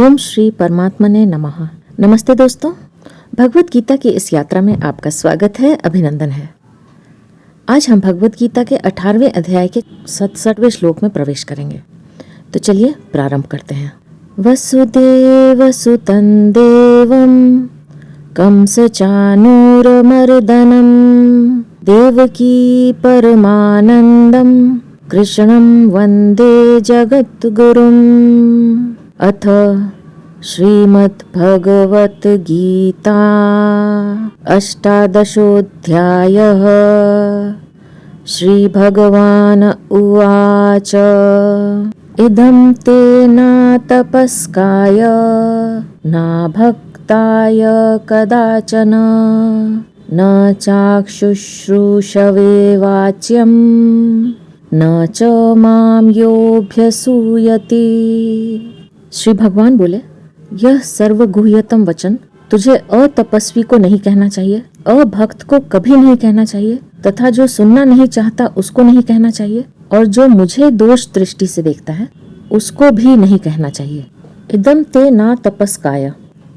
ओम श्री परमात्मने नमः। नमस्ते दोस्तों, भगवत गीता की इस यात्रा में आपका स्वागत है, अभिनंदन है। आज हम भगवत गीता के 18वें अध्याय के 67वें श्लोक में प्रवेश करेंगे। तो चलिए प्रारंभ करते हैं। वसुदेव सुतं देवं कंसचानूरमर्दनं देवकी परमानन्दं कृष्णं वन्दे जगद्गुरुम्। अथ श्रीमद्भगवद्गीता अष्टादशोऽध्यायः। श्रीभगवान् उवाच इदं ते न तपस्काय न भक्ताय कदाचन न चाक्षुश्रूषवे वाच्यं न च मां योऽभ्यसूयति। श्री भगवान बोले, यह सर्वगुह्यतम वचन तुझे अतपस्वी को नहीं कहना चाहिए, अभक्त को कभी नहीं कहना चाहिए, तथा जो सुनना नहीं चाहता उसको नहीं कहना चाहिए, और जो मुझे दोष दृष्टि से देखता है उसको भी नहीं कहना चाहिए। इदं ते न तपस्काय,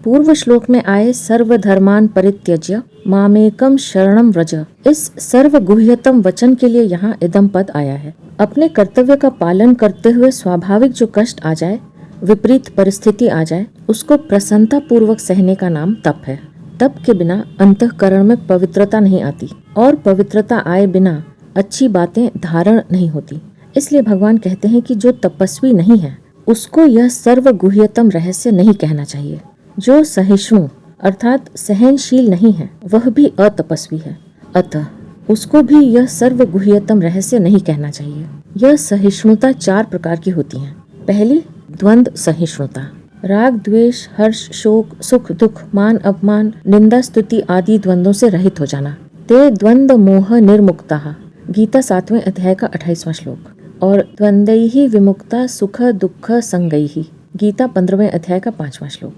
पूर्व श्लोक में आए सर्वधर्मान परित्यज्य मामेकम शरणम व्रज, इस सर्वगुह्यतम वचन के लिए यहाँ इदं पद आया है। अपने कर्तव्य का पालन करते हुए स्वाभाविक जो कष्ट आ जाए, विपरीत परिस्थिति आ जाए, उसको प्रसन्नता पूर्वक सहने का नाम तप है। तप के बिना अंतःकरण में पवित्रता नहीं आती, और पवित्रता आए बिना अच्छी बातें धारण नहीं होती। इसलिए भगवान कहते हैं कि जो तपस्वी नहीं है उसको यह सर्वगुह्यतम रहस्य नहीं कहना चाहिए। जो सहिष्णु अर्थात सहनशील नहीं है वह भी अतपस्वी है, अतः उसको भी यह सर्वगुह्यतम रहस्य नहीं कहना चाहिए। यह सहिष्णुता 4 प्रकार की होती है। पहली, द्वंद्व सहिष्णुता, राग द्वेष हर्ष शोक सुख दुख मान अपमान निंदा स्तुति आदि द्वंद्वों से रहित हो जाना। ते द्वंद्व मोह निर्मुक्ता, गीता 7वें अध्याय का 28वां श्लोक। और द्वंद्वैहि विमुक्ता सुख दुख संगैहि, गीता 15वें अध्याय का 5वां श्लोक।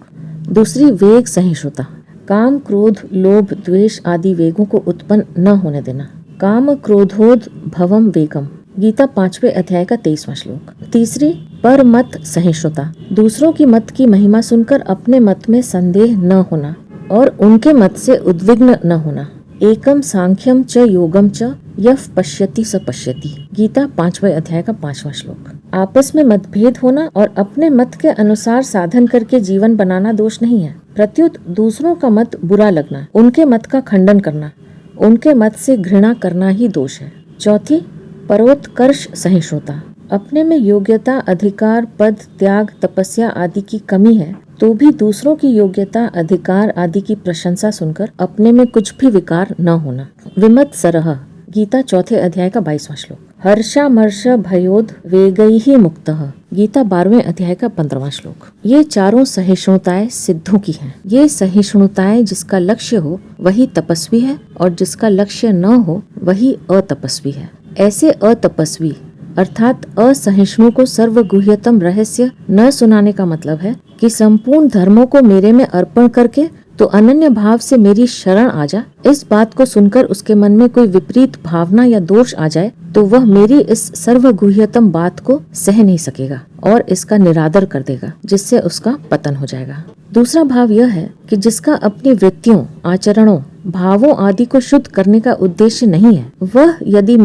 दूसरी, वेग सहिष्णुता, काम क्रोध लोभ द्वेष आदि वेगों को उत्पन्न न होने देना। काम क्रोधोद भवम वेगम, गीता 5वें अध्याय का 23वां श्लोक। तीसरी, पर मत सहिष्णुता, दूसरों की मत की महिमा सुनकर अपने मत में संदेह न होना और उनके मत से उद्विग्न न होना। एकम सांख्यम च योगम च यः पश्यति स पश्यति, गीता 5वें अध्याय का 5वां श्लोक। आपस में मतभेद होना और अपने मत के अनुसार साधन करके जीवन बनाना दोष नहीं है, प्रत्युत दूसरों का मत बुरा लगना, उनके मत का खंडन करना, उनके मत से घृणा करना ही दोष है। चौथी, परोत्कर्ष सहिष्णुता, अपने में योग्यता अधिकार पद त्याग तपस्या आदि की कमी है तो भी दूसरों की योग्यता अधिकार आदि की प्रशंसा सुनकर अपने में कुछ भी विकार न होना। विमत्सरः, गीता 4थे अध्याय का 22वां श्लोक। हर्षामर्ष भयोद वेगैहि मुक्तः, गीता 12वें अध्याय का 15वां श्लोक। ये चारों सहिष्णुताएं सिद्धों की हैं। ये सहिष्णुताएं जिसका लक्ष्य हो वही तपस्वी है और जिसका लक्ष्य न हो वही अतपस्वी है। ऐसे अतपस्वी अर्थात असहिष्णु को सर्वगुह्यतम रहस्य न सुनाने का मतलब है कि संपूर्ण धर्मों को मेरे में अर्पण करके तो अनन्य भाव से मेरी शरण आ जा। इस बात को सुनकर उसके मन में कोई विपरीत भावना या दोष आ जाए तो वह मेरी इस सर्वगुह्यतम बात को सह नहीं सकेगा और इसका निरादर कर देगा, जिससे उसका पतन हो जाएगा। दूसरा भाव यह है कि जिसका अपनी वृत्तियों आचरणों भावों आदि को शुद्ध करने का उद्देश्य नहीं है, वह यदि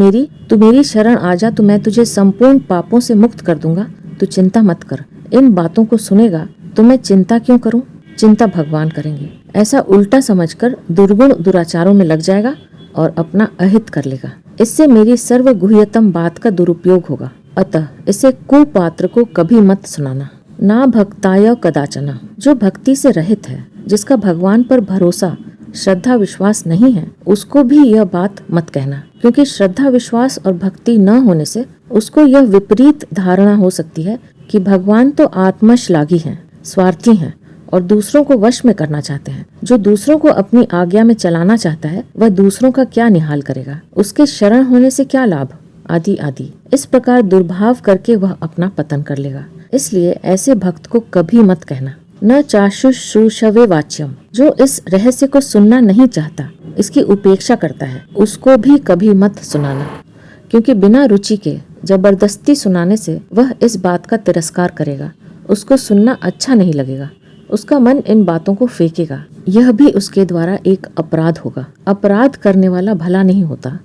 तू मेरी शरण आ जा तो मैं तुझे संपूर्ण पापों से मुक्त कर दूंगा, तू चिंता मत कर, इन बातों को सुनेगा तो मैं चिंता क्यों करूं, चिंता भगवान करेंगे, ऐसा उल्टा समझकर दुर्गुण दुराचारों में लग जाएगा और अपना अहित कर लेगा। इससे मेरी सर्वगुह्यतम बात का दुरुपयोग होगा। अतः इसे कुपात्र को कभी मत सुनाना। ना भक्ताय कदाचन, जो भक्ति से रहित है, जिसका भगवान पर भरोसा श्रद्धा विश्वास नहीं है, उसको भी यह बात मत कहना, क्योंकि श्रद्धा विश्वास और भक्ति न होने से उसको यह विपरीत धारणा हो सकती है कि भगवान तो आत्मश्लाघी हैं, स्वार्थी हैं और दूसरों को वश में करना चाहते हैं। जो दूसरों को अपनी आज्ञा में चलाना चाहता है वह दूसरों का क्या निहाल करेगा, उसके शरण होने से क्या लाभ, आदि आदि। इस प्रकार दुर्भाव करके वह अपना पतन कर लेगा। इसलिए ऐसे भक्त को कभी मत कहना। न चाशुश्रूषवे वाच्यम, जो इस रहस्य को सुनना नहीं चाहता, इसकी उपेक्षा करता है, उसको भी कभी मत सुनाना, क्योंकि बिना रुचि के जबरदस्ती सुनाने से वह इस बात का तिरस्कार करेगा उसको सुनना अच्छा नहीं लगेगा, उसका मन इन बातों को फेंकेगा। यह भी उसके द्वारा एक अपराध होगा। अपराध करने वाला भला नहीं होता,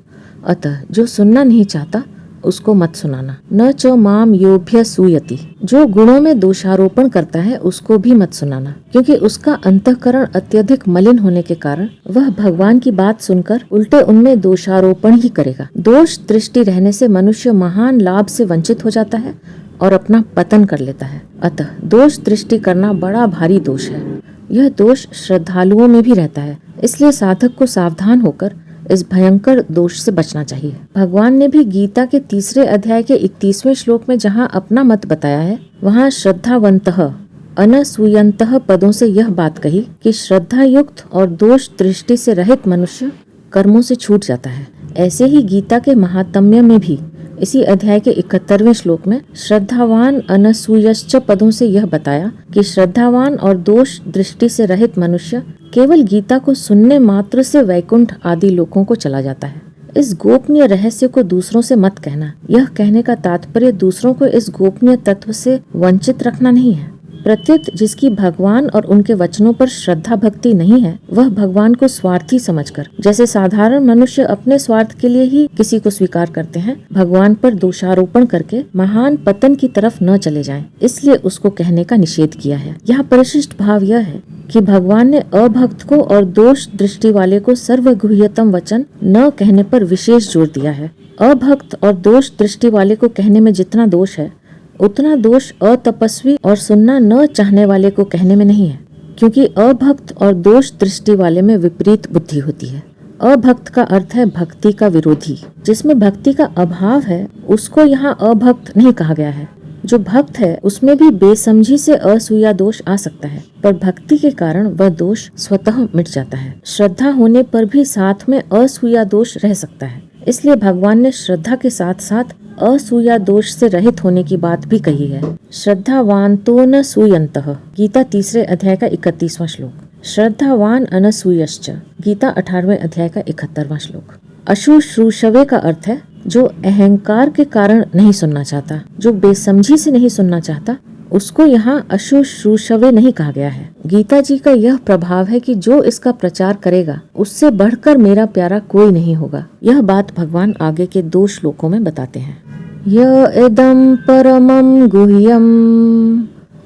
अतः जो सुनना नहीं चाहता उसको मत सुनाना। न च माम योभ्य सूयति, जो गुणों में दोषारोपण करता है उसको भी मत सुनाना, क्योंकि उसका अंतःकरण अत्यधिक मलिन होने के कारण वह भगवान की बात सुनकर उल्टे उनमें दोषारोपण ही करेगा। दोष दृष्टि रहने से मनुष्य महान लाभ से वंचित हो जाता है और अपना पतन कर लेता है। अतः दोष दृष्टि करना बड़ा भारी दोष है। यह दोष श्रद्धालुओं में भी रहता है, इसलिए साधक को सावधान होकर इस भयंकर दोष से बचना चाहिए। भगवान ने भी गीता के 3 अध्याय के 31वें श्लोक में जहाँ अपना मत बताया है, वहाँ श्रद्धावंतः अनसूयंतः पदों से यह बात कही कि श्रद्धा युक्त और दोष दृष्टि से रहित मनुष्य कर्मों से छूट जाता है। ऐसे ही गीता के महात्म्य में भी इसी अध्याय के 71वें श्लोक में श्रद्धावान अनसूयश्च पदों से यह बताया कि श्रद्धावान और दोष दृष्टि से रहित मनुष्य केवल गीता को सुनने मात्र से वैकुंठ आदि लोकों को चला जाता है। इस गोपनीय रहस्य को दूसरों से मत कहना। यह कहने का तात्पर्य दूसरों को इस गोपनीय तत्व से वंचित रखना नहीं है। प्रत्युत जिसकी भगवान और उनके वचनों पर श्रद्धा भक्ति नहीं है, वह भगवान को स्वार्थी समझकर, जैसे साधारण मनुष्य अपने स्वार्थ के लिए ही किसी को स्वीकार करते हैं, भगवान पर दोषारोपण करके महान पतन की तरफ न चले जाएं। इसलिए उसको कहने का निषेध किया है। यहाँ परिशिष्ट भाव यह है कि भगवान ने अभक्त को और दोष दृष्टि वाले को सर्वगुह्यतम वचन न कहने पर विशेष जोर दिया है। अभक्त और दोष दृष्टि वाले को कहने में जितना दोष है, उतना दोष अतपस्वी और सुनना न चाहने वाले को कहने में नहीं है, क्योंकि अभक्त और दोष दृष्टि वाले में विपरीत बुद्धि होती है। अभक्त का अर्थ है भक्ति का विरोधी। जिसमें भक्ति का अभाव है उसको यहाँ अभक्त नहीं कहा गया है। जो भक्त है उसमें भी बेसमझी से असूया दोष आ सकता है, पर भक्ति के कारण वह दोष स्वतः मिट जाता है। श्रद्धा होने पर भी साथ में असूया दोष रह सकता है, इसलिए भगवान ने श्रद्धा के साथ साथ असूया दोष से रहित होने की बात भी कही है। श्रद्धावान तो न सूयंतः, गीता 3 अध्याय का 31वां श्लोक। श्रद्धावान अनसूयश्च, गीता 18वें अध्याय का 71वां श्लोक। अशुश्रूषवे का अर्थ है जो अहंकार के कारण नहीं सुनना चाहता, जो बेसमझी से नहीं सुनना चाहता, उसको यहाँ अशुश्रूषवे नहीं कहा गया है। गीता जी का यह प्रभाव है कि जो इसका प्रचार करेगा उससे बढ़कर मेरा प्यारा कोई नहीं होगा। यह बात भगवान आगे के 2 श्लोकों में बताते हैं। य इदं परमं गुह्यं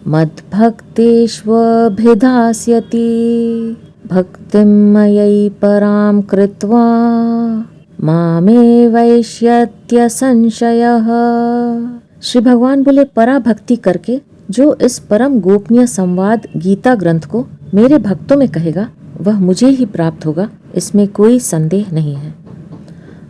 मद्भक्तेष्वभिधास्यति भक्तिं मयि परां कृत्वा मामे वैष्यत्य संशयः। श्री भगवान बोले, पराभक्ति करके जो इस परम गोपनीय संवाद गीता ग्रंथ को मेरे भक्तों में कहेगा वह मुझे ही प्राप्त होगा, इसमें कोई संदेह नहीं है।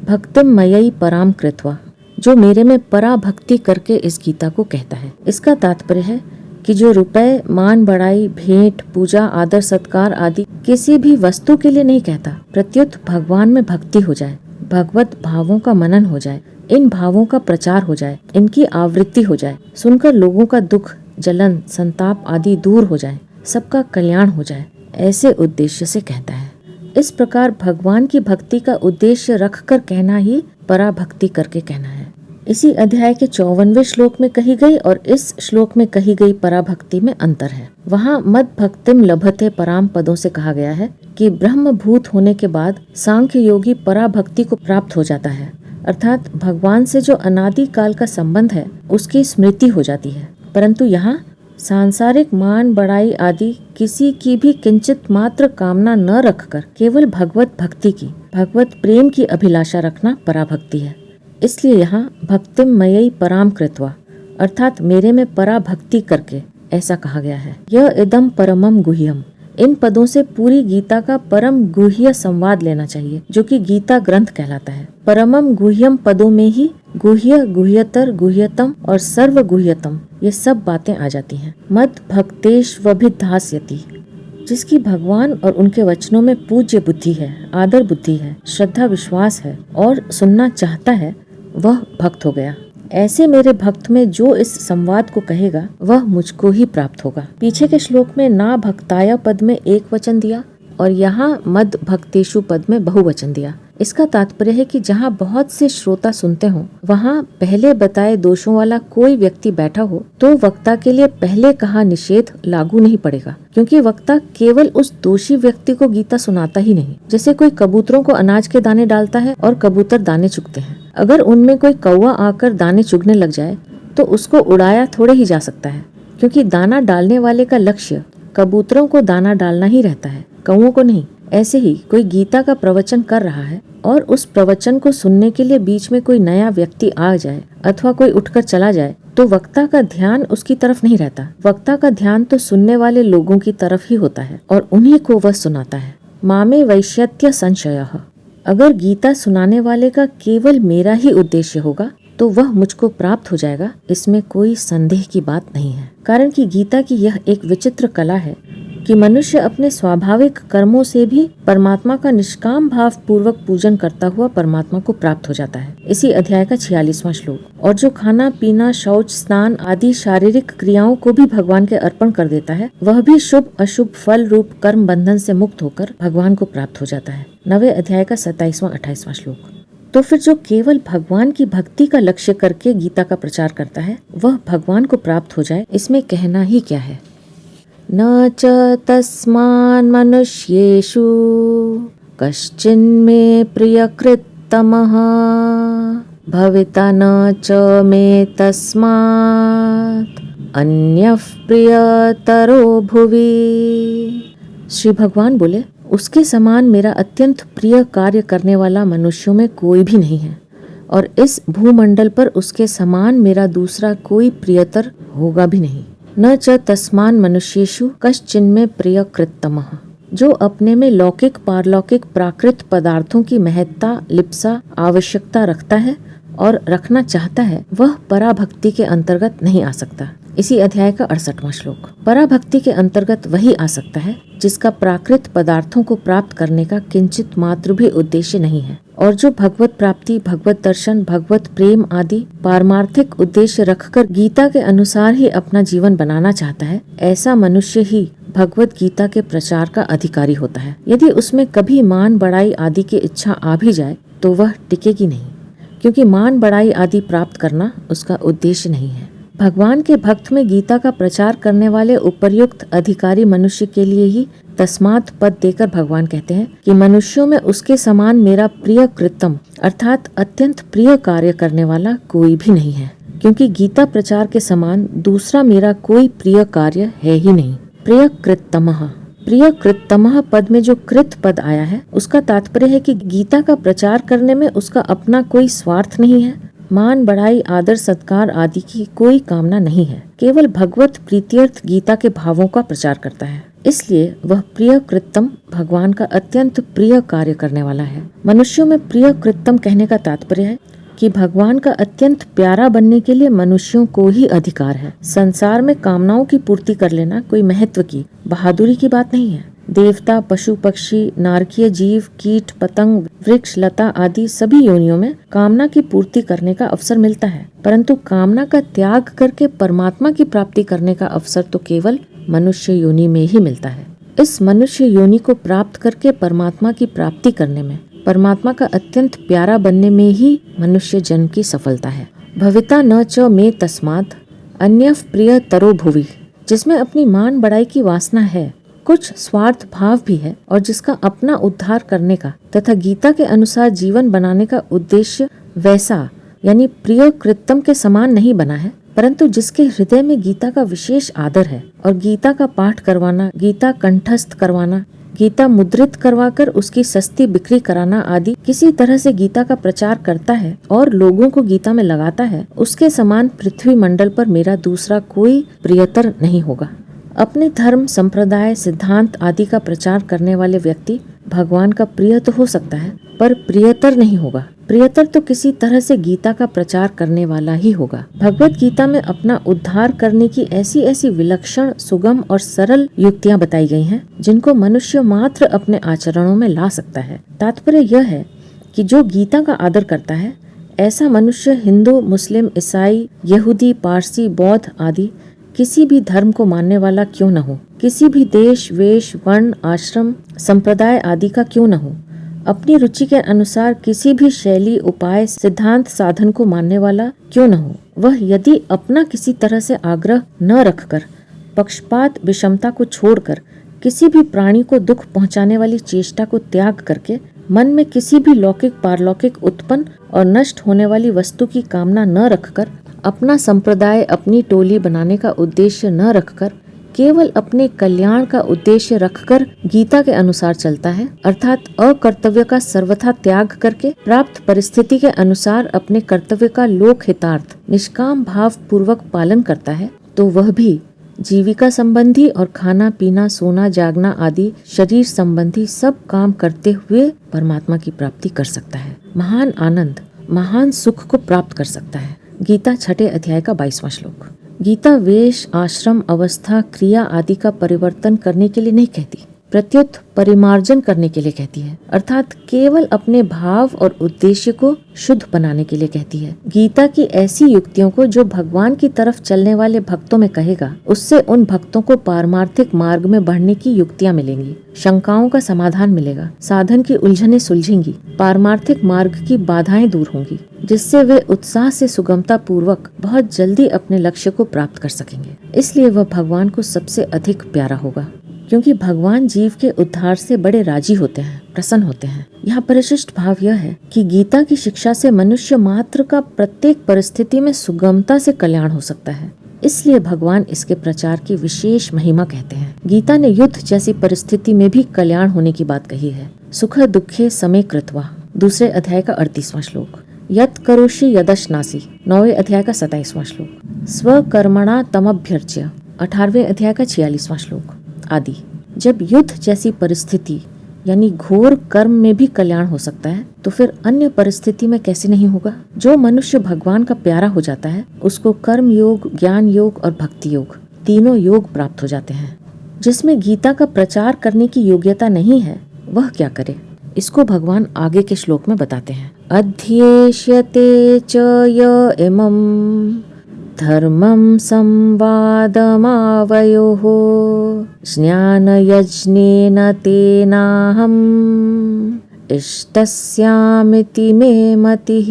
भक्तिम मयि पराम कृत्वा, जो मेरे में पराभक्ति करके इस गीता को कहता है। इसका तात्पर्य है कि जो रुपए, मान बढ़ाई, भेंट, पूजा, आदर सत्कार आदि किसी भी वस्तु के लिए नहीं कहता, प्रत्युत भगवान में भक्ति हो जाए, भगवत भावों का मनन हो जाए, इन भावों का प्रचार हो जाए, इनकी आवृत्ति हो जाए, सुनकर लोगों का दुख, जलन, संताप आदि दूर हो जाए, सबका कल्याण हो जाए, ऐसे उद्देश्य से कहता है। इस प्रकार भगवान की भक्ति का उद्देश्य रखकर कहना ही पराभक्ति करके कहना है। इसी अध्याय के 54वें श्लोक में कही गई और इस श्लोक में कही गई पराभक्ति में अंतर है। वहाँ मद भक्तिम लभते पराम पदों से कहा गया है कि ब्रह्म भूत होने के बाद सांख्य योगी पराभक्ति को प्राप्त हो जाता है, अर्थात भगवान से जो अनादि काल का संबंध है उसकी स्मृति हो जाती है। परंतु यहाँ सांसारिक मान बढ़ाई आदि किसी की भी किंचित मात्र कामना न रखकर केवल भगवत भक्ति की, भगवत प्रेम की अभिलाषा रखना पराभक्ति है। इसलिए यहाँ भक्तिम मयि पराम कृत्वा, अर्थात मेरे में पराभक्ति करके ऐसा कहा गया है। यह इदम परमम गुह्यम, इन पदों से पूरी गीता का परम गुह्य संवाद लेना चाहिए, जो कि गीता ग्रंथ कहलाता है। परमम गुह्यम पदों में ही गुह्य, गुह्यतर, गुह्यतम और सर्व गुह्यतम ये सब बातें आ जाती हैं। मद भक्तेष्वभिधास्यति, जिसकी भगवान और उनके वचनों में पूज्य बुद्धि है, आदर बुद्धि है, श्रद्धा विश्वास है और सुनना चाहता है, वह भक्त हो गया। ऐसे मेरे भक्त में जो इस संवाद को कहेगा वह मुझको ही प्राप्त होगा। पीछे के श्लोक में ना भक्ताय पद में एक वचन दिया और यहाँ मद भक्तेषु पद में बहुवचन दिया। इसका तात्पर्य है कि जहाँ बहुत से श्रोता सुनते हों, वहाँ पहले बताए दोषों वाला कोई व्यक्ति बैठा हो तो वक्ता के लिए पहले कहा निषेध लागू नहीं पड़ेगा, क्योंकि वक्ता केवल उस दोषी व्यक्ति को गीता सुनाता ही नहीं। जैसे कोई कबूतरों को अनाज के दाने डालता है और कबूतर दाने चुगते हैं। अगर उनमें कोई कौवा आकर दाने चुगने लग जाए तो उसको उड़ाया थोड़े ही जा सकता है, क्योंकि दाना डालने वाले का लक्ष्य कबूतरों को दाना डालना ही रहता है, कौवों को नहीं। ऐसे ही कोई गीता का प्रवचन कर रहा है और उस प्रवचन को सुनने के लिए बीच में कोई नया व्यक्ति आ जाए अथवा कोई उठकर चला जाए तो वक्ता का ध्यान उसकी तरफ नहीं रहता। वक्ता का ध्यान तो सुनने वाले लोगों की तरफ ही होता है और उन्हीं को वह सुनाता है। मामे वैश्यत्य संशयः। अगर गीता सुनाने वाले का केवल मेरा ही उद्देश्य होगा तो वह मुझको प्राप्त हो जाएगा, इसमें कोई संदेह की बात नहीं है। कारण कि गीता की यह एक विचित्र कला है कि मनुष्य अपने स्वाभाविक कर्मों से भी परमात्मा का निष्काम भाव पूर्वक पूजन करता हुआ परमात्मा को प्राप्त हो जाता है। इसी अध्याय का 46वां श्लोक। और जो खाना पीना, शौच, स्नान आदि शारीरिक क्रियाओं को भी भगवान के अर्पण कर देता है, वह भी शुभ अशुभ फल रूप कर्म बंधन से मुक्त होकर भगवान को प्राप्त हो जाता है। 9वें अध्याय का 27वां-28वां श्लोक। तो फिर जो केवल भगवान की भक्ति का लक्ष्य करके गीता का प्रचार करता है, वह भगवान को प्राप्त हो जाए, इसमें कहना ही क्या है। न च तस्मान् मनुष्येषु कश्चिन्मे प्रियकृत्तमः भविता न च मे तस्मात् अन्यः प्रियतरो भुवि। श्री भगवान बोले, उसके समान मेरा अत्यंत प्रिय कार्य करने वाला मनुष्यों में कोई भी नहीं है और इस भूमंडल पर उसके समान मेरा दूसरा कोई प्रियतर होगा भी नहीं। न च तस्मान् मनुष्येषु कश्चिन्मे प्रियकृत्तमः। जो अपने में लौकिक पारलौकिक प्राकृत पदार्थों की महत्ता, लिप्सा, आवश्यकता रखता है और रखना चाहता है, वह पराभक्ति के अंतर्गत नहीं आ सकता। इसी अध्याय का 68वां श्लोक। पराभक्ति के अंतर्गत वही आ सकता है जिसका प्राकृत पदार्थों को प्राप्त करने का किंचित मात्र भी उद्देश्य नहीं है और जो भगवत प्राप्ति, भगवत दर्शन, भगवत प्रेम आदि पारमार्थिक उद्देश्य रखकर गीता के अनुसार ही अपना जीवन बनाना चाहता है। ऐसा मनुष्य ही भगवत गीता के प्रचार का अधिकारी होता है। यदि उसमें कभी मान बढ़ाई आदि की इच्छा आ भी जाए तो वह टिकेगी नहीं, क्योंकि मान बढ़ाई आदि प्राप्त करना उसका उद्देश्य नहीं है। भगवान के भक्त में गीता का प्रचार करने वाले उपर्युक्त अधिकारी मनुष्य के लिए ही तस्मात् पद देकर भगवान कहते हैं कि मनुष्यों में उसके समान मेरा प्रिय कृतम अर्थात अत्यंत प्रिय कार्य करने वाला कोई भी नहीं है, क्योंकि गीता प्रचार के समान दूसरा मेरा कोई प्रिय कार्य है ही नहीं। प्रिय कृतमः, प्रिय कृतमः पद में जो कृत पद आया है उसका तात्पर्य है कि गीता का प्रचार करने में उसका अपना कोई स्वार्थ नहीं है, मान बढ़ाई आदर सत्कार आदि की कोई कामना नहीं है, केवल भगवत प्रीत्यर्थ गीता के भावों का प्रचार करता है। इसलिए वह प्रिय कृतम भगवान का अत्यंत प्रिय कार्य करने वाला है। मनुष्यों में प्रिय कृतम कहने का तात्पर्य है कि भगवान का अत्यंत प्यारा बनने के लिए मनुष्यों को ही अधिकार है। संसार में कामनाओं की पूर्ति कर लेना कोई महत्व की, बहादुरी की बात नहीं है। देवता, पशु, पक्षी, नारकीय जीव, कीट, पतंग, वृक्ष, लता आदि सभी योनियों में कामना की पूर्ति करने का अवसर मिलता है, परंतु कामना का त्याग करके परमात्मा की प्राप्ति करने का अवसर तो केवल मनुष्य योनि में ही मिलता है। इस मनुष्य योनि को प्राप्त करके परमात्मा की प्राप्ति करने में, परमात्मा का अत्यंत प्यारा बनने में ही मनुष्य जन्म की सफलता है। भविता न च मे तस्मात् अन्यः प्रियतरो भुवि, जिसमें अपनी मान बढ़ाई की वासना है, कुछ स्वार्थ भाव भी है और जिसका अपना उद्धार करने का तथा गीता के अनुसार जीवन बनाने का उद्देश्य वैसा यानी प्रिय कृतम के समान नहीं बना है, परंतु जिसके हृदय में गीता का विशेष आदर है और गीता का पाठ करवाना, गीता कंठस्थ करवाना, गीता मुद्रित करवाकर उसकी सस्ती बिक्री कराना आदि किसी तरह से गीता का प्रचार करता है और लोगों को गीता में लगाता है, उसके समान पृथ्वी मंडल पर मेरा दूसरा कोई प्रियतर नहीं होगा। अपने धर्म, संप्रदाय, सिद्धांत आदि का प्रचार करने वाले व्यक्ति भगवान का प्रिय तो हो सकता है, पर प्रियतर नहीं होगा। प्रियतर तो किसी तरह से गीता का प्रचार करने वाला ही होगा। भगवत गीता में अपना उद्धार करने की ऐसी ऐसी विलक्षण, सुगम और सरल युक्तियाँ बताई गई हैं, जिनको मनुष्य मात्र अपने आचरणों में ला सकता है। तात्पर्य यह है कि जो गीता का आदर करता है, ऐसा मनुष्य हिंदू, मुस्लिम, ईसाई, यहूदी, पारसी, बौद्ध आदि किसी भी धर्म को मानने वाला क्यों न हो, किसी भी देश, वेश, वर्ण, आश्रम, संप्रदाय आदि का क्यों न हो, अपनी रुचि के अनुसार किसी भी शैली, उपाय, सिद्धांत, साधन को मानने वाला क्यों न हो, वह यदि अपना किसी तरह से आग्रह न रखकर, पक्षपात, विषमता को छोड़कर, किसी भी प्राणी को दुख पहुंचाने वाली चेष्टा को त्याग करके, मन में किसी भी लौकिक, पारलौकिक, उत्पन्न और नष्ट होने वाली वस्तु की कामना न रखकर, अपना संप्रदाय, अपनी टोली बनाने का उद्देश्य न रखकर, केवल अपने कल्याण का उद्देश्य रखकर गीता के अनुसार चलता है, अर्थात अकर्तव्य का सर्वथा त्याग करके प्राप्त परिस्थिति के अनुसार अपने कर्तव्य का लोक हितार्थ निष्काम भाव पूर्वक पालन करता है, तो वह भी जीविका संबंधी और खाना पीना, सोना, जागना आदि शरीर संबंधी सब काम करते हुए परमात्मा की प्राप्ति कर सकता है, महान आनंद, महान सुख को प्राप्त कर सकता है। गीता 6 अध्याय का 22वां श्लोक। गीता वेश, आश्रम, अवस्था, क्रिया आदि का परिवर्तन करने के लिए नहीं कहती, प्रत्युत परिमार्जन करने के लिए कहती है, अर्थात केवल अपने भाव और उद्देश्य को शुद्ध बनाने के लिए कहती है। गीता की ऐसी युक्तियों को जो भगवान की तरफ चलने वाले भक्तों में कहेगा, उससे उन भक्तों को पारमार्थिक मार्ग में बढ़ने की युक्तियाँ मिलेंगी, शंकाओं का समाधान मिलेगा, साधन की उलझनें सुलझेंगी, पारमार्थिक मार्ग की बाधाएं दूर होंगी, जिससे वे उत्साह से सुगमता पूर्वक बहुत जल्दी अपने लक्ष्य को प्राप्त कर सकेंगे। इसलिए वह भगवान को सबसे अधिक प्यारा होगा, क्योंकि भगवान जीव के उद्धार से बड़े राजी होते हैं, प्रसन्न होते हैं। यहाँ परिशिष्ट भाव यह है कि गीता की शिक्षा से मनुष्य मात्र का प्रत्येक परिस्थिति में सुगमता से कल्याण हो सकता है, इसलिए भगवान इसके प्रचार की विशेष महिमा कहते हैं। गीता ने युद्ध जैसी परिस्थिति में भी कल्याण होने की बात कही है। सुख दुखे समे कृत्वा, 2 अध्याय का 38वां श्लोक। यत् करोषि यदश्नासि, 9वें अध्याय का 27वां श्लोक। स्वकर्मणा तमभ्यर्च्य, 18वें अध्याय का 46वां श्लोक आदि। जब युद्ध जैसी परिस्थिति यानी घोर कर्म में भी कल्याण हो सकता है, तो फिर अन्य परिस्थिति में कैसे नहीं होगा। जो मनुष्य भगवान का प्यारा हो जाता है, उसको कर्म योग, ज्ञान योग और भक्ति योग तीनों योग प्राप्त हो जाते हैं। जिसमें गीता का प्रचार करने की योग्यता नहीं है, वह क्या करे, इसको भगवान आगे के श्लोक में बताते हैं। अध्येष्यते च य इमम् धर्मं संवादमावयोः ज्ञानयज्ञेन तेनाहम् इष्टस्यामिति मे मतिः।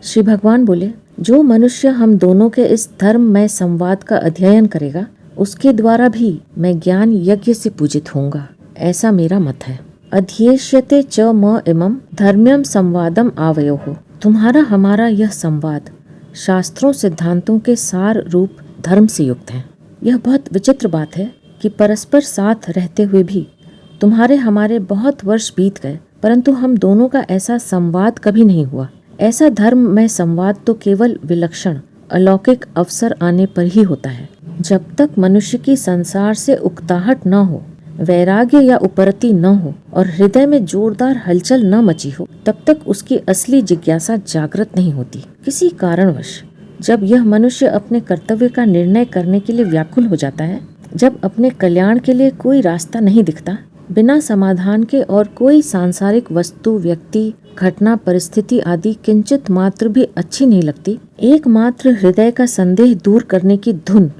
श्री भगवान बोले, जो मनुष्य हम दोनों के इस धर्म में संवाद का अध्ययन करेगा, उसके द्वारा भी मैं ज्ञान यज्ञ से पूजित होऊंगा, ऐसा मेरा मत है। अध्येष्यते च म इमं धर्म्यम संवादम आवयोः, तुम्हारा हमारा यह संवाद शास्त्रों सिद्धांतों के सार रूप धर्म से युक्त है। यह बहुत विचित्र बात है कि परस्पर साथ रहते हुए भी तुम्हारे हमारे बहुत वर्ष बीत गए, परंतु हम दोनों का ऐसा संवाद कभी नहीं हुआ। ऐसा धर्म में संवाद तो केवल विलक्षण अलौकिक अवसर आने पर ही होता है। जब तक मनुष्य की संसार से उकताहट न हो, वैराग्य या उपरति न हो और हृदय में जोरदार हलचल न मची हो, तब तक उसकी असली जिज्ञासा जागृत नहीं होती। किसी कारणवश जब यह मनुष्य अपने कर्तव्य का निर्णय करने के लिए व्याकुल हो जाता है, जब अपने कल्याण के लिए कोई रास्ता नहीं दिखता, बिना समाधान के और कोई सांसारिक वस्तु, व्यक्ति, घटना, परिस्थिति आदि किंचित मात्र भी अच्छी नहीं लगती, एकमात्र हृदय का संदेह दूर करने की धुन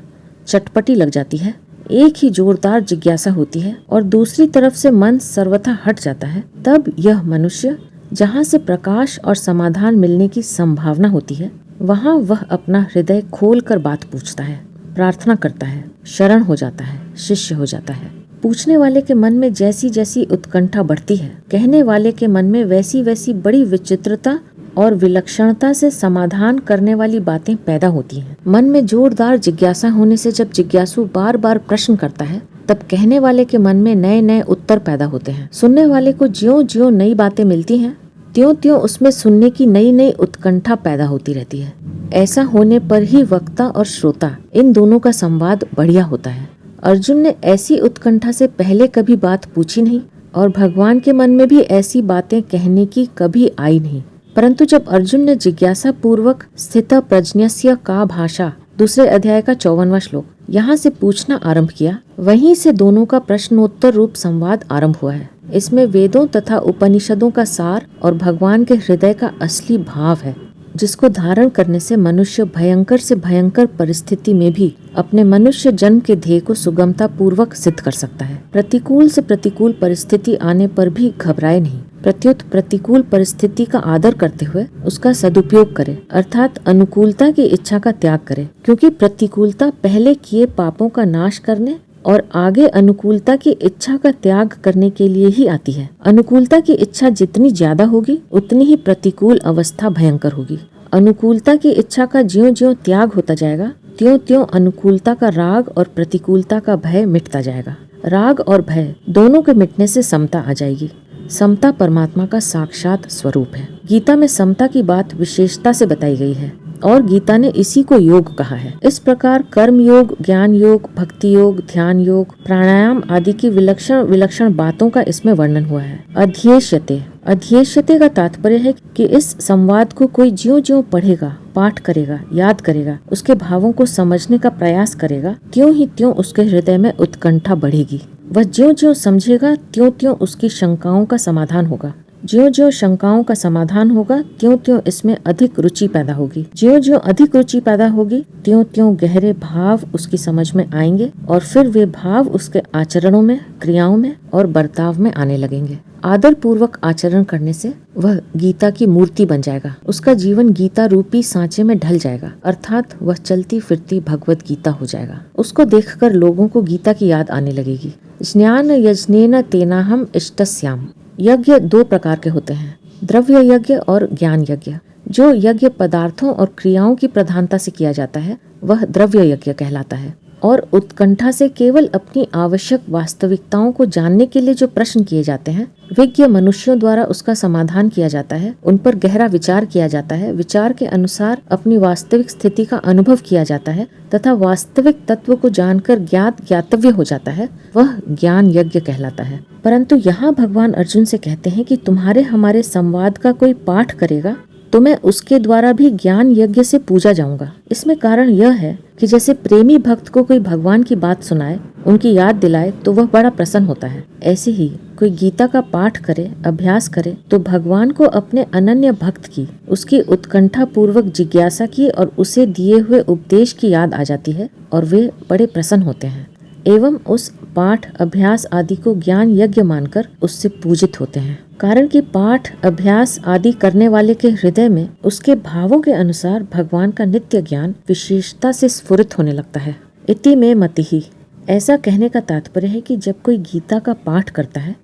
चटपटी लग जाती है, एक ही जोरदार जिज्ञासा होती है और दूसरी तरफ से मन सर्वथा हट जाता है, तब यह मनुष्य जहाँ से प्रकाश और समाधान मिलने की संभावना होती है, वहाँ वह अपना हृदय खोल कर बात पूछता है, प्रार्थना करता है, शरण हो जाता है, शिष्य हो जाता है। पूछने वाले के मन में जैसी जैसी उत्कंठा बढ़ती है, कहने वाले के मन में वैसी वैसी बड़ी विचित्रता और विलक्षणता से समाधान करने वाली बातें पैदा होती हैं। मन में जोरदार जिज्ञासा होने से जब जिज्ञासु बार बार प्रश्न करता है, तब कहने वाले के मन में नए नए उत्तर पैदा होते हैं। सुनने वाले को ज्यों ज्यों नई बातें मिलती हैं, त्यों त्यों उसमें सुनने की नई नई उत्कंठा पैदा होती रहती है। ऐसा होने पर ही वक्ता और श्रोता इन दोनों का संवाद बढ़िया होता है। अर्जुन ने ऐसी उत्कंठा से पहले कभी बात पूछी नहीं और भगवान के मन में भी ऐसी बातें कहने की कभी आई नहीं, परंतु जब अर्जुन ने जिज्ञासा पूर्वक स्थित प्रज्ञस्य का भाषा 2 अध्याय का 54वां श्लोक यहाँ से पूछना आरंभ किया, वहीं से दोनों का प्रश्नोत्तर रूप संवाद आरंभ हुआ है। इसमें वेदों तथा उपनिषदों का सार और भगवान के हृदय का असली भाव है, जिसको धारण करने से मनुष्य भयंकर से भयंकर परिस्थिति में भी अपने मनुष्य जन्म के ध्येय को सुगमता पूर्वक सिद्ध कर सकता है। प्रतिकूल से प्रतिकूल परिस्थिति आने पर भी घबराए नहीं, प्रत्युत प्रतिकूल परिस्थिति का आदर करते हुए उसका सदुपयोग करे, अर्थात अनुकूलता की इच्छा का त्याग करे, क्योंकि प्रतिकूलता पहले किए पापों का नाश करने और आगे अनुकूलता की इच्छा का त्याग करने के लिए ही आती है। अनुकूलता की इच्छा जितनी ज्यादा होगी उतनी ही प्रतिकूल अवस्था भयंकर होगी। अनुकूलता की इच्छा का ज्यों-ज्यों त्याग होता जाएगा त्यों-त्यों अनुकूलता का राग और प्रतिकूलता का भय मिटता जाएगा। राग और भय दोनों के मिटने से समता आ जाएगी। समता परमात्मा का साक्षात स्वरूप है। गीता में समता की बात विशेषता से बताई गई है और गीता ने इसी को योग कहा है। इस प्रकार कर्म योग, ज्ञान योग, भक्ति योग, ध्यान योग, प्राणायाम आदि की विलक्षण विलक्षण बातों का इसमें वर्णन हुआ है। अध्येष्यते, अध्येष्यते का तात्पर्य है कि इस संवाद को कोई ज्यों-ज्यों पढ़ेगा, पाठ करेगा, याद करेगा, उसके भावों को समझने का प्रयास करेगा, त्यों ही त्यों उसके हृदय में उत्कंठा बढ़ेगी। वह ज्यों-ज्यों समझेगा त्यों-त्यों उसकी शंकाओं का समाधान होगा। ज्यों-ज्यों शंकाओं का समाधान होगा त्यों-त्यों इसमें अधिक रुचि पैदा होगी। ज्यों-ज्यों अधिक रुचि पैदा होगी त्यों-त्यों गहरे भाव उसकी समझ में आएंगे और फिर वे भाव उसके आचरणों में, क्रियाओं में और बर्ताव में आने लगेंगे। आदर पूर्वक आचरण करने से वह गीता की मूर्ति बन जाएगा। उसका जीवन गीता रूपी सांचे में ढल जाएगा, अर्थात वह चलती फिरती भगवत गीता हो जाएगा। उसको देखकर लोगों को गीता की याद आने लगेगी। ज्ञान यज्ञेन तेनाहम इष्टस्याम। यज्ञ दो प्रकार के होते हैं, द्रव्य यज्ञ और ज्ञान यज्ञ। जो यज्ञ पदार्थों और क्रियाओं की प्रधानता से किया जाता है वह द्रव्य यज्ञ कहलाता है और उत्कंठा से केवल अपनी आवश्यक वास्तविकताओं को जानने के लिए जो प्रश्न किए जाते हैं, विज्ञ मनुष्यों द्वारा उसका समाधान किया जाता है, उन पर गहरा विचार किया जाता है, विचार के अनुसार अपनी वास्तविक स्थिति का अनुभव किया जाता है तथा वास्तविक तत्व को जानकर ज्ञात ज्ञातव्य हो जाता है, वह ज्ञान यज्ञ कहलाता है। परंतु यहाँ भगवान अर्जुन से कहते हैं कि तुम्हारे हमारे संवाद का कोई पाठ करेगा तो मैं उसके द्वारा भी ज्ञान यज्ञ से पूजा जाऊंगा। इसमें कारण यह है कि जैसे प्रेमी भक्त को कोई भगवान की बात सुनाए, उनकी याद दिलाए तो वह बड़ा प्रसन्न होता है, ऐसे ही कोई गीता का पाठ करे, अभ्यास करे तो भगवान को अपने अनन्य भक्त की, उसकी उत्कंठा पूर्वक जिज्ञासा की और उसे दिए हुए उपदेश की याद आ जाती है और वे बड़े प्रसन्न होते हैं एवं उस पाठ अभ्यास आदि को ज्ञान यज्ञ मानकर उससे पूजित होते हैं। कारण कि पाठ अभ्यास आदि करने वाले के हृदय में उसके भावों के अनुसार भगवान का नित्य ज्ञान विशेषता से स्फुरित होने लगता है। इति में मतिहि, ऐसा कहने का तात्पर्य है कि जब कोई गीता का पाठ करता है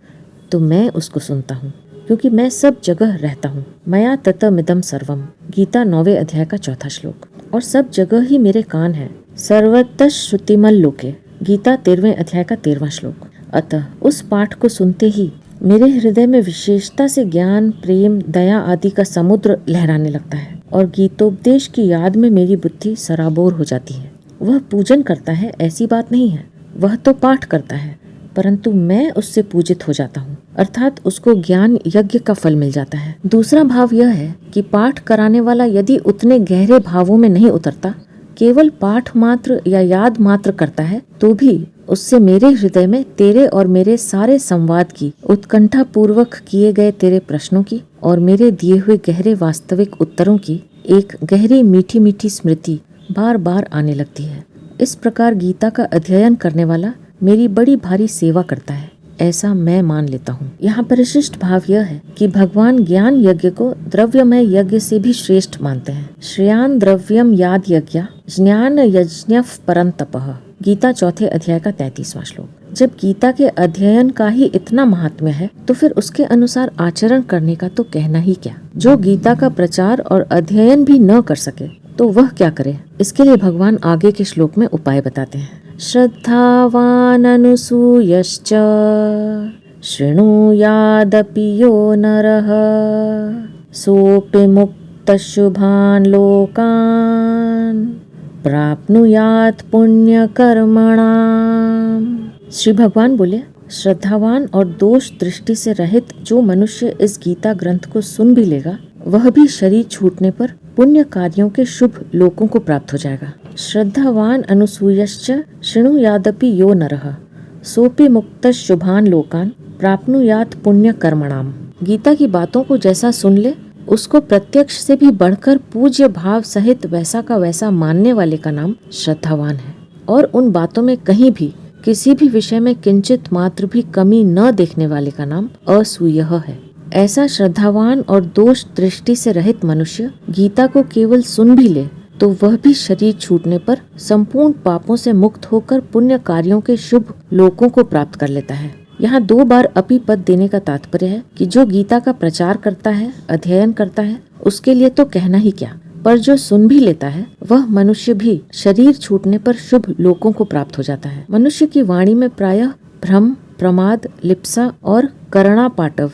तो मैं उसको सुनता हूँ, क्योंकि मैं सब जगह रहता हूँ। मया ततमिदं सर्वम, गीता 9वें अध्याय का 4था श्लोक। और सब जगह ही मेरे कान है। सर्वतः श्रुतिमल लोके, गीता 13वें अध्याय का 13वां श्लोक। अतः उस पाठ को सुनते ही मेरे हृदय में विशेषता से ज्ञान, प्रेम, दया आदि का समुद्र लहराने लगता है और गीतोपदेश की याद में मेरी बुद्धि सराबोर हो जाती है। वह पूजन करता है ऐसी बात नहीं है, वह तो पाठ करता है, परंतु मैं उससे पूजित हो जाता हूँ, अर्थात उसको ज्ञान यज्ञ का फल मिल जाता है। दूसरा भाव यह है कि पाठ कराने वाला यदि उतने गहरे भावों में नहीं उतरता, केवल पाठ मात्र या याद मात्र करता है, तो भी उससे मेरे हृदय में तेरे और मेरे सारे संवाद की, उत्कंठा पूर्वक किए गए तेरे प्रश्नों की और मेरे दिए हुए गहरे वास्तविक उत्तरों की एक गहरी मीठी मीठी स्मृति बार बार आने लगती है। इस प्रकार गीता का अध्ययन करने वाला मेरी बड़ी भारी सेवा करता है, ऐसा मैं मान लेता हूँ। यहाँ परिशिष्ट भाव यह है कि भगवान ज्ञान यज्ञ को द्रव्यमय यज्ञ से भी श्रेष्ठ मानते हैं। श्रेयान द्रव्यम याद यज्ञ ज्ञान यज्ञ परंतपः, गीता 4थे अध्याय का 33वां श्लोक। जब गीता के अध्ययन का ही इतना महात्म्य है तो फिर उसके अनुसार आचरण करने का तो कहना ही क्या। जो गीता का प्रचार और अध्ययन भी न कर सके तो वह क्या करे। इसके लिए भगवान आगे के श्लोक में उपाय बताते हैं। श्रद्धावान अनुसूयश्च शृणुयादपि यो नरः सोऽपि मुक्तः शुभान् लोकान् प्राप्नुयात् पुण्य कर्मणाम्। श्री भगवान बोले, श्रद्धावान और दोष दृष्टि से रहित जो मनुष्य इस गीता ग्रंथ को सुन भी लेगा, वह भी शरीर छूटने पर पुण्य कार्यों के शुभ लोकों को प्राप्त हो जाएगा। श्रद्धावान अनुसूयश्च शृणुयादपि यो नरः सोऽपि मुक्तः शुभान् लोकान् प्राप्नुयात् पुण्य कर्मणाम्। गीता की बातों को जैसा सुन ले उसको प्रत्यक्ष से भी बढ़कर पूज्य भाव सहित वैसा का वैसा मानने वाले का नाम श्रद्धावान है, और उन बातों में कहीं भी किसी भी विषय में किंचित मात्र भी कमी न देखने वाले का नाम असूयः है। ऐसा श्रद्धावान और दोष दृष्टि से रहित मनुष्य गीता को केवल सुन भी ले तो वह भी शरीर छूटने पर संपूर्ण पापों से मुक्त होकर पुण्य कार्यों के शुभ लोकों को प्राप्त कर लेता है। यहाँ 2 बार अपी पद देने का तात्पर्य है कि जो गीता का प्रचार करता है, अध्ययन करता है, उसके लिए तो कहना ही क्या, पर जो सुन भी लेता है वह मनुष्य भी शरीर छूटने पर शुभ लोकों को प्राप्त हो जाता है। मनुष्य की वाणी में प्रायः भ्रम, प्रमाद, लिप्सा और करणापाटव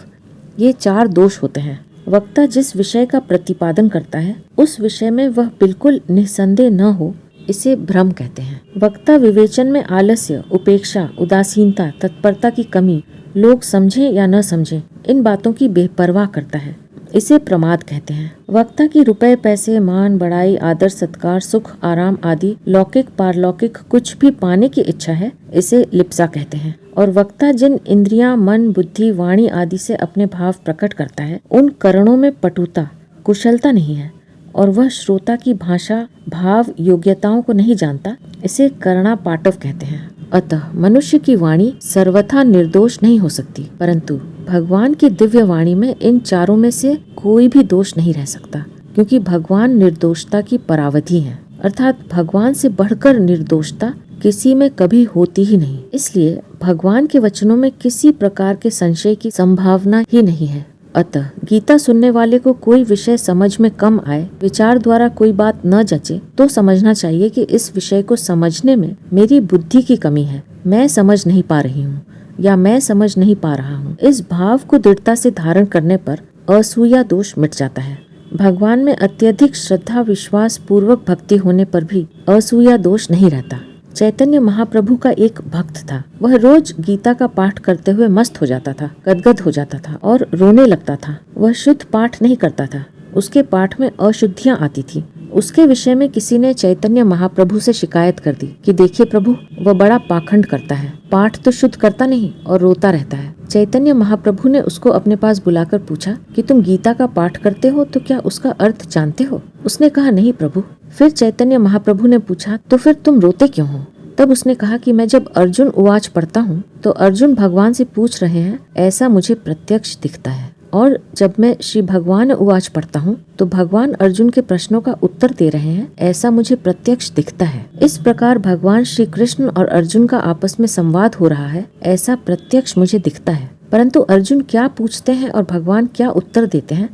ये 4 दोष होते हैं। वक्ता जिस विषय का प्रतिपादन करता है उस विषय में वह बिल्कुल निसंदेह न हो, इसे भ्रम कहते हैं। वक्ता विवेचन में आलस्य, उपेक्षा, उदासीनता, तत्परता की कमी, लोग समझें या न समझें, इन बातों की बेपरवाह करता है, इसे प्रमाद कहते हैं। वक्ता की रुपए, पैसे, मान, बड़ाई, आदर, सत्कार, सुख, आराम आदि लौकिक पारलौकिक कुछ भी पाने की इच्छा है, इसे लिप्सा कहते हैं। और वक्ता जिन इंद्रियां, मन, बुद्धि, वाणी आदि से अपने भाव प्रकट करता है, उन करणों में पटुता, कुशलता नहीं है और वह श्रोता की भाषा, भाव, योग्यताओं को नहीं जानता, इसे करणापाटव कहते हैं। अतः मनुष्य की वाणी सर्वथा निर्दोष नहीं हो सकती, परंतु भगवान की दिव्य वाणी में इन 4 में से कोई भी दोष नहीं रह सकता, क्योंकि भगवान निर्दोषता की परावधि है, अर्थात भगवान से बढ़कर निर्दोषता किसी में कभी होती ही नहीं। इसलिए भगवान के वचनों में किसी प्रकार के संशय की संभावना ही नहीं है। अतः गीता सुनने वाले को कोई विषय समझ में कम आए, विचार द्वारा कोई बात न जचे, तो समझना चाहिए कि इस विषय को समझने में मेरी बुद्धि की कमी है, मैं समझ नहीं पा रही हूँ या मैं समझ नहीं पा रहा हूँ। इस भाव को दृढ़ता से धारण करने पर असूया दोष मिट जाता है। भगवान में अत्यधिक श्रद्धा विश्वास पूर्वक भक्ति होने पर भी असूया दोष नहीं रहता। चैतन्य महाप्रभु का एक भक्त था, वह रोज गीता का पाठ करते हुए मस्त हो जाता था, गदगद हो जाता था और रोने लगता था। वह शुद्ध पाठ नहीं करता था, उसके पाठ में अशुद्धियां आती थी। उसके विषय में किसी ने चैतन्य महाप्रभु से शिकायत कर दी कि देखिए प्रभु, वह बड़ा पाखंड करता है, पाठ तो शुद्ध करता नहीं और रोता रहता है। चैतन्य महाप्रभु ने उसको अपने पास बुलाकर पूछा कि तुम गीता का पाठ करते हो तो क्या उसका अर्थ जानते हो? उसने कहा नहीं प्रभु। फिर चैतन्य महाप्रभु ने पूछा तो फिर तुम रोते क्यों हो? तब उसने कहा कि मैं जब अर्जुन उवाच पढ़ता हूँ तो अर्जुन भगवान से पूछ रहे हैं, ऐसा मुझे प्रत्यक्ष दिखता है, और जब मैं श्री भगवान उवाच पढ़ता हूँ तो भगवान अर्जुन के प्रश्नों का उत्तर दे रहे हैं, ऐसा मुझे प्रत्यक्ष दिखता है। इस प्रकार भगवान श्री कृष्ण और अर्जुन का आपस में संवाद हो रहा है, ऐसा प्रत्यक्ष मुझे दिखता है, परंतु अर्जुन क्या पूछते हैं और भगवान क्या उत्तर देते हैं,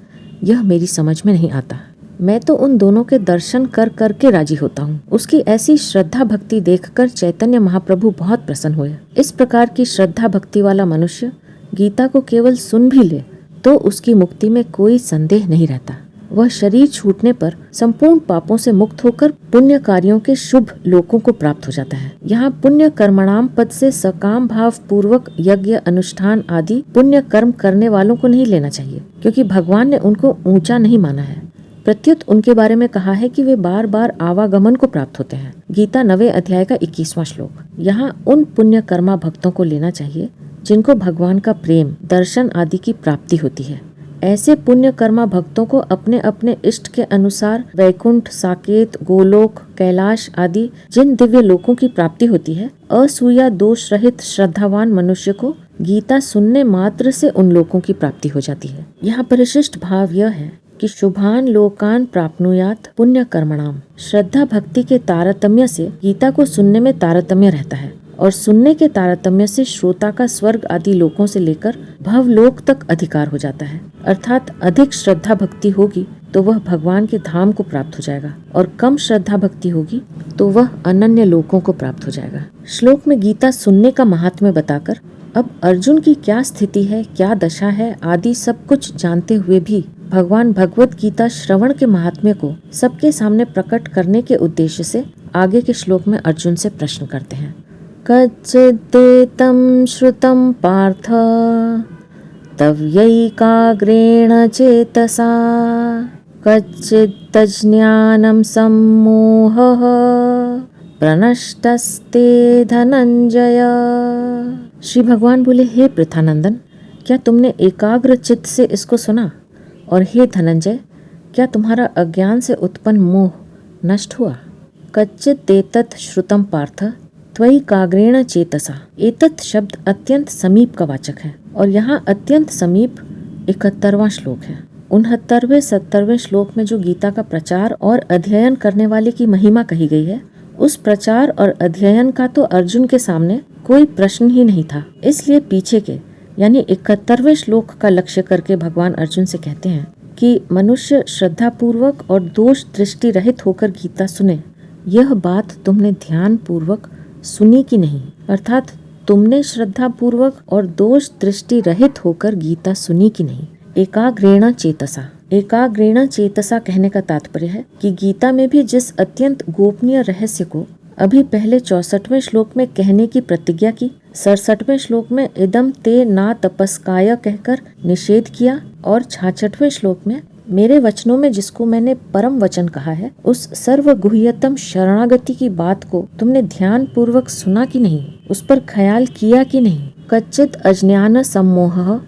यह मेरी समझ में नहीं आता। मैं तो उन दोनों के दर्शन कर करके राजी होता हूँ। उसकी ऐसी श्रद्धा भक्ति देखकर चैतन्य महाप्रभु बहुत प्रसन्न हुए। इस प्रकार की श्रद्धा भक्ति वाला मनुष्य गीता को केवल सुन भी ले तो उसकी मुक्ति में कोई संदेह नहीं रहता। वह शरीर छूटने पर संपूर्ण पापों से मुक्त होकर पुण्य कार्यों के शुभ लोकों को प्राप्त हो जाता है। यहाँ पुण्य कर्मणाम पद से सकाम भाव पूर्वक यज्ञ अनुष्ठान आदि पुण्य कर्म करने वालों को नहीं लेना चाहिए, क्योंकि भगवान ने उनको ऊंचा नहीं माना है। प्रत्युत उनके बारे में कहा है कि वे बार बार आवागमन को प्राप्त होते हैं। गीता 9वें अध्याय का 21वां श्लोक। यहाँ उन पुण्य कर्मा भक्तों को लेना चाहिए जिनको भगवान का प्रेम, दर्शन आदि की प्राप्ति होती है। ऐसे पुण्य कर्मा भक्तों को अपने अपने इष्ट के अनुसार वैकुंठ, साकेत, गोलोक, कैलाश आदि जिन दिव्य लोकों की प्राप्ति होती है, असूया दोष रहित श्रद्धावान मनुष्य को गीता सुनने मात्र से उन लोकों की प्राप्ति हो जाती है। यहाँ परिशिष्ट भाव यह है कि शुभान लोकान प्राप्नुयात पुण्य कर्मणाम। श्रद्धा भक्ति के तारतम्य से गीता को सुनने में तारतम्य रहता है, और सुनने के तारतम्य से श्रोता का स्वर्ग आदि लोकों से लेकर भवलोक तक अधिकार हो जाता है। अर्थात अधिक श्रद्धा भक्ति होगी तो वह भगवान के धाम को प्राप्त हो जाएगा, और कम श्रद्धा भक्ति होगी तो वह अनन्य लोकों को प्राप्त हो जाएगा। श्लोक में गीता सुनने का महात्म्य बताकर अब अर्जुन की क्या स्थिति है, क्या दशा है आदि सब कुछ जानते हुए भी भगवान भगवत गीता श्रवण के महात्म्य को सबके सामने प्रकट करने के उद्देश्य से आगे के श्लोक में अर्जुन से प्रश्न करते हैं। कच्चिदेतं श्रुतं पार्थ तव्यैकाग्रेण चेतसा कच्चिदज्ञानं सम्मोहः प्रनष्टस्ते धनंजय। श्री भगवान बोले, हे पृथानंदन, क्या तुमने एकाग्र चित्त से इसको सुना? और हे धनंजय, क्या तुम्हारा अज्ञान से उत्पन्न मोह नष्ट हुआ? कच्चित् एतत् श्रुतम पार्थ त्वयि काग्रेण चेतसा। एतत् शब्द अत्यंत समीप का वाचक है और यहाँ अत्यंत समीप 71वां श्लोक है। 69वें 70वें श्लोक में जो गीता का प्रचार और अध्ययन करने वाले की महिमा कही गई है, उस प्रचार और अध्ययन का तो अर्जुन के सामने कोई प्रश्न ही नहीं था। इसलिए पीछे के यानी 71वें श्लोक का लक्ष्य करके भगवान अर्जुन से कहते हैं कि मनुष्य श्रद्धा पूर्वक और दोष दृष्टि रहित होकर गीता सुने। यह बात तुमने ध्यान पूर्वक सुनी कि नहीं? अर्थात तुमने श्रद्धा पूर्वक और दोष दृष्टि रहित होकर गीता सुनी कि नहीं? एकाग्रेण चेतसा। एकाग्रेण चेतसा कहने का तात्पर्य है कि गीता में भी जिस अत्यंत गोपनीय रहस्य को अभी पहले 64वें श्लोक में कहने की प्रतिज्ञा की, 67वें श्लोक में इदम ते ना तपस्काय कहकर निषेध किया और 66वें श्लोक में मेरे वचनों में जिसको मैंने परम वचन कहा है, उस सर्वगुह्यतम शरणागति की बात को तुमने ध्यान पूर्वक सुना कि नहीं? उस पर ख्याल किया कि नहीं? कच्चित अज्ञान सम्मोह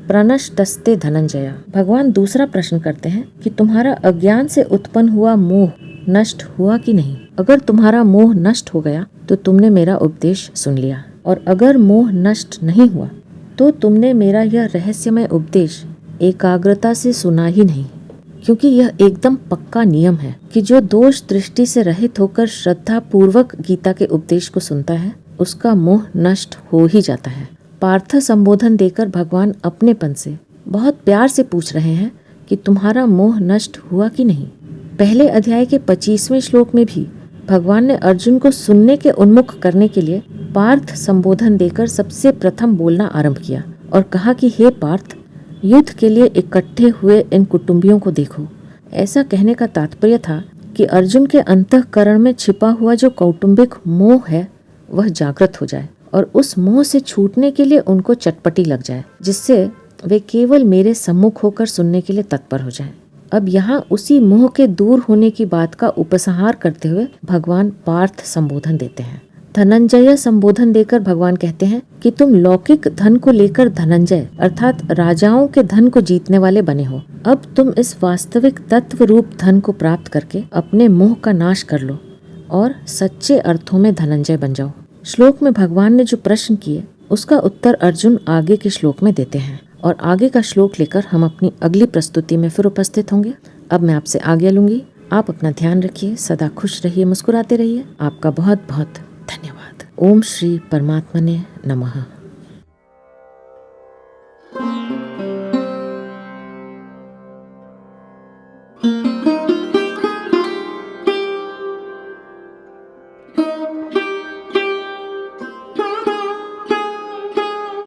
प्रणष्टस्ते धनंजय। भगवान दूसरा प्रश्न करते हैं कि तुम्हारा अज्ञान से उत्पन्न हुआ मोह नष्ट हुआ कि नहीं? अगर तुम्हारा मोह नष्ट हो गया तो तुमने मेरा उपदेश सुन लिया, और अगर मोह नष्ट नहीं हुआ तो तुमने मेरा यह रहस्यमय उपदेश एकाग्रता से सुना ही नहीं। क्योंकि यह एकदम पक्का नियम है कि जो दोष दृष्टि से रहित होकर श्रद्धा पूर्वक गीता के उपदेश को सुनता है, उसका मोह नष्ट हो ही जाता है। पार्थ संबोधन देकर भगवान अपनेपन से बहुत प्यार से पूछ रहे हैं कि तुम्हारा मोह नष्ट हुआ कि नहीं। पहले अध्याय के 25वें श्लोक में भी भगवान ने अर्जुन को सुनने के उन्मुख करने के लिए पार्थ संबोधन देकर सबसे प्रथम बोलना आरंभ किया और कहा कि हे पार्थ, युद्ध के लिए इकट्ठे हुए इन कुटुंबियों को देखो। ऐसा कहने का तात्पर्य था कि अर्जुन के अंतःकरण में छिपा हुआ जो कौटुंबिक मोह है वह जागृत हो जाए और उस मोह से छूटने के लिए उनको चटपटी लग जाए, जिससे वे केवल मेरे सम्मुख होकर सुनने के लिए तत्पर हो जाएं। अब यहाँ उसी मोह के दूर होने की बात का उपसंहार करते हुए भगवान पार्थ संबोधन देते हैं। धनंजय संबोधन देकर भगवान कहते हैं कि तुम लौकिक धन को लेकर धनंजय अर्थात राजाओं के धन को जीतने वाले बने हो। अब तुम इस वास्तविक तत्व रूप धन को प्राप्त करके अपने मोह का नाश कर लो और सच्चे अर्थों में धनंजय बन जाओ। श्लोक में भगवान ने जो प्रश्न किए उसका उत्तर अर्जुन आगे के श्लोक में देते हैं और आगे का श्लोक लेकर हम अपनी अगली प्रस्तुति में फिर उपस्थित होंगे। अब मैं आपसे आज्ञा लूंगी। आप अपना ध्यान रखिए, सदा खुश रहिए, मुस्कुराते रहिए। आपका बहुत बहुत धन्यवाद। ओम श्री परमात्मने नमः।